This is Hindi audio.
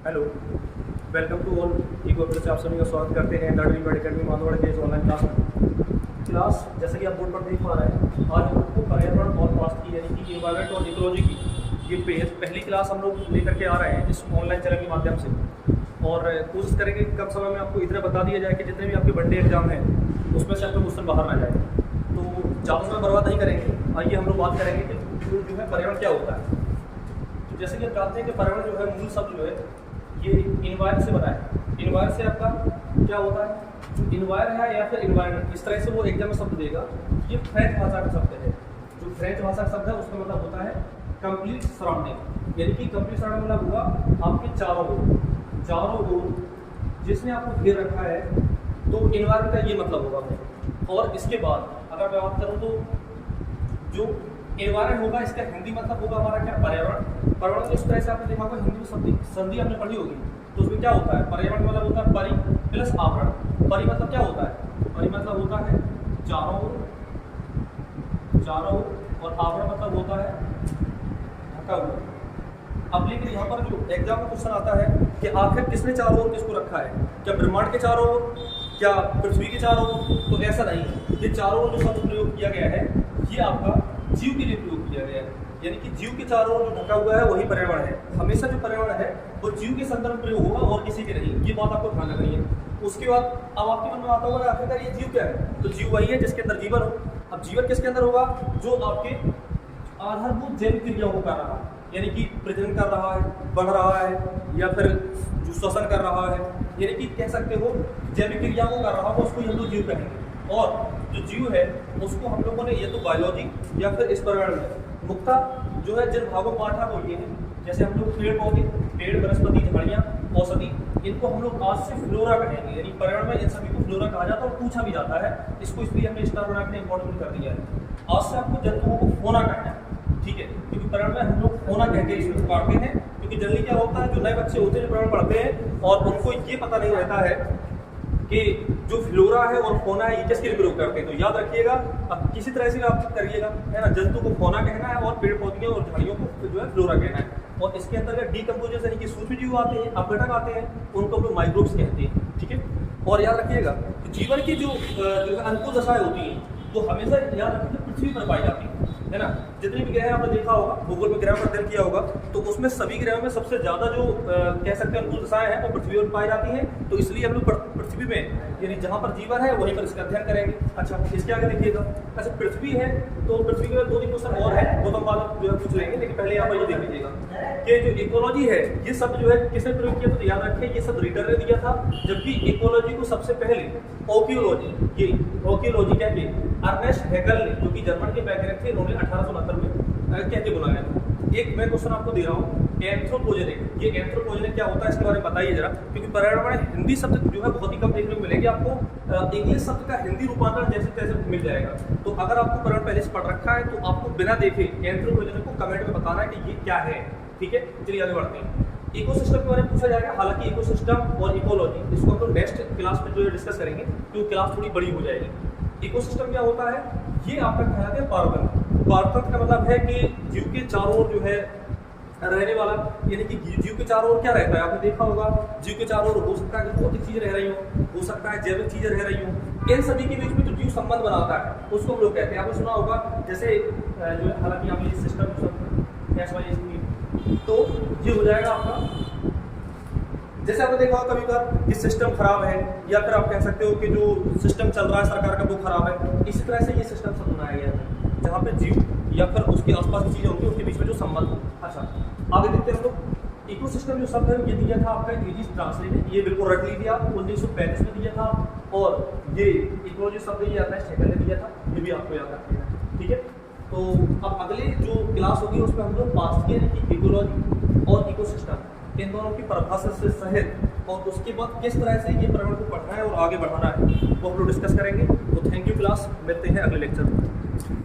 Hello, welcome to all. एक बार फिर से आप सभी का स्वागत करते हैं द ड्रीम अकेडमी मानवड़ के इस ऑनलाइन क्लास। जैसे कि आप बोर्ड पर देख पा रहे हैं, आज हम लोग को पर्यावरण और स्वास्थ्य की यानी कि इन्वायरमेंट और इकोलॉजी की ये पहली क्लास हम लोग लेकर के आ रहे हैं इस ऑनलाइन चैनल के माध्यम से। और कोशिश करेंगे कि कम समय में आपको इतना बता दिया जाए कि जितने भी आपके वनडे एग्जाम हैं उसमें से आपका क्वेश्चन बाहर ना जाए। तो ज़्यादा समय बर्बाद नहीं करेंगे, आइए हम लोग बात करेंगे कि जो है पर्यावरण क्या होता है। तो जैसे कि आप जानते हैं कि पर्यावरण जो है मूल शब्द जो है ये इन्वायर से बना है। इन्वायर से आपका क्या होता है, जो इन्वायर है या फिर इन्वायरमेंट, इस तरह से वो एग्जाम में शब्द देगा। ये फ्रेंच भाषा का शब्द है। जो फ्रेंच भाषा का शब्द है उसका मतलब होता है कंप्लीट सराउंडिंग, यानी कि कंप्लीट सराउंडिंग मतलब हुआ आपके चारों ओर जिसने आपको घेर रखा है, तो इन्वायरमेंट का ये मतलब होगा। और इसके बाद अगर मैं बात करूँ तो जो एनवायरमेंट होगा इसका हिंदी मतलब होगा हमारा क्या, पर्यावरण। पर्यावरण इस तरह से आपने देखा होगा हिंदी में संधि आपने पढ़ी होगी, तो उसमें क्या होता है, पर्यावरण मतलब होता है परि प्लस आवरण। परि मतलब क्या होता है, परि मतलब होता है चारों और आवरण मतलब होता है ढका हुआ। अब लेकिन यहाँ पर जो एग्जाम में क्वेश्चन आता है कि आखिर किसने चारों ओर किसको रखा है, क्या ब्रह्मांड के चारों ओर, क्या पृथ्वी के चारों ओर? तो ऐसा नहीं है। ये चारों ओर जो शब्द प्रयोग किया गया है ये आपका जीव के लिए प्रयोग किया गया है, यानी कि जीव के चारों ओर जो ढका हुआ है वही पर्यावरण है। हमेशा जो पर्यावरण है वो जीव के संदर्भ में प्रयोग होगा और किसी के नहीं। ये बात आपको ध्यान रखनी है। उसके बाद अब आपके मन में आता होगा आखिरकार ये जीव क्या है, तो जीव वही है जिसके अंदर जीवन हो। अब जीवन किसके अंदर होगा, जो आपके आधारभूत जैविक क्रियाओं को कर रहा है, यानी कि प्रजनन कर रहा है, बढ़ रहा है, या फिर जो श्वसन कर रहा है, यानी कि कह सकते हो जैविक क्रियाओं को कर रहा हो, उसको हम लोग जीव कहेंगे। और जो जीव है उसको हम लोगों ने ये तो बायोलॉजी या फिर इस पर्यावरण में मुख्यतः जो है जिन भागों को 8 भाग बोलते हैं, जैसे हम लोग पेड़ पौधे, पेड़ वनस्पति, झाड़ियाँ, औषधि, इनको हम लोग आज से फ्लोरा कहेंगे। यानी पर्यावरण में इन सभी को फ्लोरा कहा जाता है और पूछा भी जाता है इसको, इसलिए हमने स्टार बना के इम्पोर्टेंट कर दिया है। आज से आपको जंतुओं को फोना कहना है, ठीक है, क्योंकि पर्यावरण में हम लोग फोना कह के इसको पढ़ते हैं। क्योंकि जल्दी क्या होता है, जो नए बच्चे होते हैं जो पर्यावरण पढ़ते हैं और उनको ये पता नहीं रहता है कि जो फ्लोरा है और फोना है ये किसके लिए प्रयोग करते हैं। तो याद रखिएगा, अब किसी तरह से आप करिएगा, है ना। जंतु को फोना कहना है और पेड़ पौधे और झाड़ियों को जो है फ्लोरा कहना है। और इसके अंतर्गत डीकम्पोजर्स यानी कि सूक्ष्म जीव आते हैं, अपघटक आते हैं, उनको हम लोग माइक्रोब्स कहते हैं, ठीक है। और याद रखिएगा जीवन की जो अनुकूल दशाएं होती हैं वो हमेशा याद रखिए पृथ्वी पर पाई जाती है ना। जितने भी ग्रह आपने देखा होगा, भूगोल में ग्रह पर अध्ययन किया होगा, तो उसमें सभी ग्रहों में सबसे ज्यादा जो कह सकते हैं अनुकूल दशाएं हैं वो पृथ्वी पर पाई जाती हैं। तो इसलिए हम लोग पृथ्वी में यानी जहाँ पर जीवन है वहीं पर इसका अध्ययन करेंगे। अच्छा, इसके आगे देखिएगा, अच्छा पृथ्वी है तो पृथ्वी के 2-3 क्वेश्चन और है वो तो हम बाद जो है पूछ लेंगे, लेकिन पहले यहाँ पर ये देख लीजिएगा कि जो इकोलॉजी है ये शब्द जो है किसने प्रयोग किया, तो याद रखिए ये शब्द रीडर ने दिया था। जबकि इकोलॉजी को सबसे पहले ओकियोलॉजी कह के अर्नेस्ट हेगल ने, जो कि जर्मन के वैज्ञानिक थे, उन्होंने 1869 में कह के बुलाया था। एक मैं क्वेश्चन आपको दे रहा हूँ, एंथ्रोपोजेनिक। ये एंथ्रोपोजेनिक क्या होता है इसके बारे में बताइए जरा, क्योंकि पर्यावरण में हिंदी शब्द जो है बहुत ही कम देखने को मिलेंगे आपको। इंग्लिश शब्द का हिंदी रूपांतरण जैसे तैसे मिल जाएगा। तो अगर आपको पर्यावरण पहले से पढ़ रखा है तो आपको बिना देखे एंथ्रोपोजेनिक को कमेंट में बताना है कि ये क्या है, ठीक है। चलिए आगे बढ़ते हैं। इकोसिस्टम के बारे में पूछा जाएगा, हालांकि इकोसिस्टम और इकोलॉजी इसको हम लोग नेक्स्ट क्लास में जो है डिस्कस करेंगे, क्योंकि क्लास थोड़ी बड़ी हो जाएगी। इकोसिस्टम क्या होता है, ये आपका कहलाता है पारतंत्र। पारतंत्र का मतलब है कि जीव के चारों ओर जो है रहने वाला, यानी कि जीव के चारों ओर क्या रहता है, आपने देखा होगा जीव के चारों ओर हो सकता है कि भौतिक चीजें रह रही हो सकता है जैविक चीजें रह रही हो। इन सभी के बीच में जो जीव संबंध बनाता है उसको हम लोग कहते हैं। आपने सुना होगा जैसे जो है, हालांकि यहाँ पे सिस्टम तो ये हो जाएगा आपका, जैसे आपने देखा होगा कभी बार कि सिस्टम खराब है, या फिर आप कह सकते हो कि जो सिस्टम चल रहा है सरकार का वो खराब है। इसी तरह से ये सिस्टम सब बनाया गया है जहाँ पे जीव या फिर उसके आसपास की चीजें होंगी उसके बीच में जो संबंध हो। अच्छा, आगे देखते हैं हम लोग। इकोसिस्टम जो शब्द है ये दिया था आपका एजिस ट्रांसले ने, ये बिल्कुल रख लीजिए आप, 1935 में दिया था। और ये इकोलॉजी शब्द ये अर्नेस्ट हेगल ने दिया था, ये भी आपको याद रखिएगा, ठीक है। तो अब अगले जो क्लास होगी उसमें हम लोग पास्ट यानी कि इकोलॉजी और इकोसिस्टम इन दोनों की परिभाषा से सहित और उसके बाद किस तरह से ये पर्यावरण को पढ़ना है और आगे बढ़ाना है वो हम लोग डिस्कस करेंगे। तो थैंक यू क्लास, मिलते हैं अगले लेक्चर में।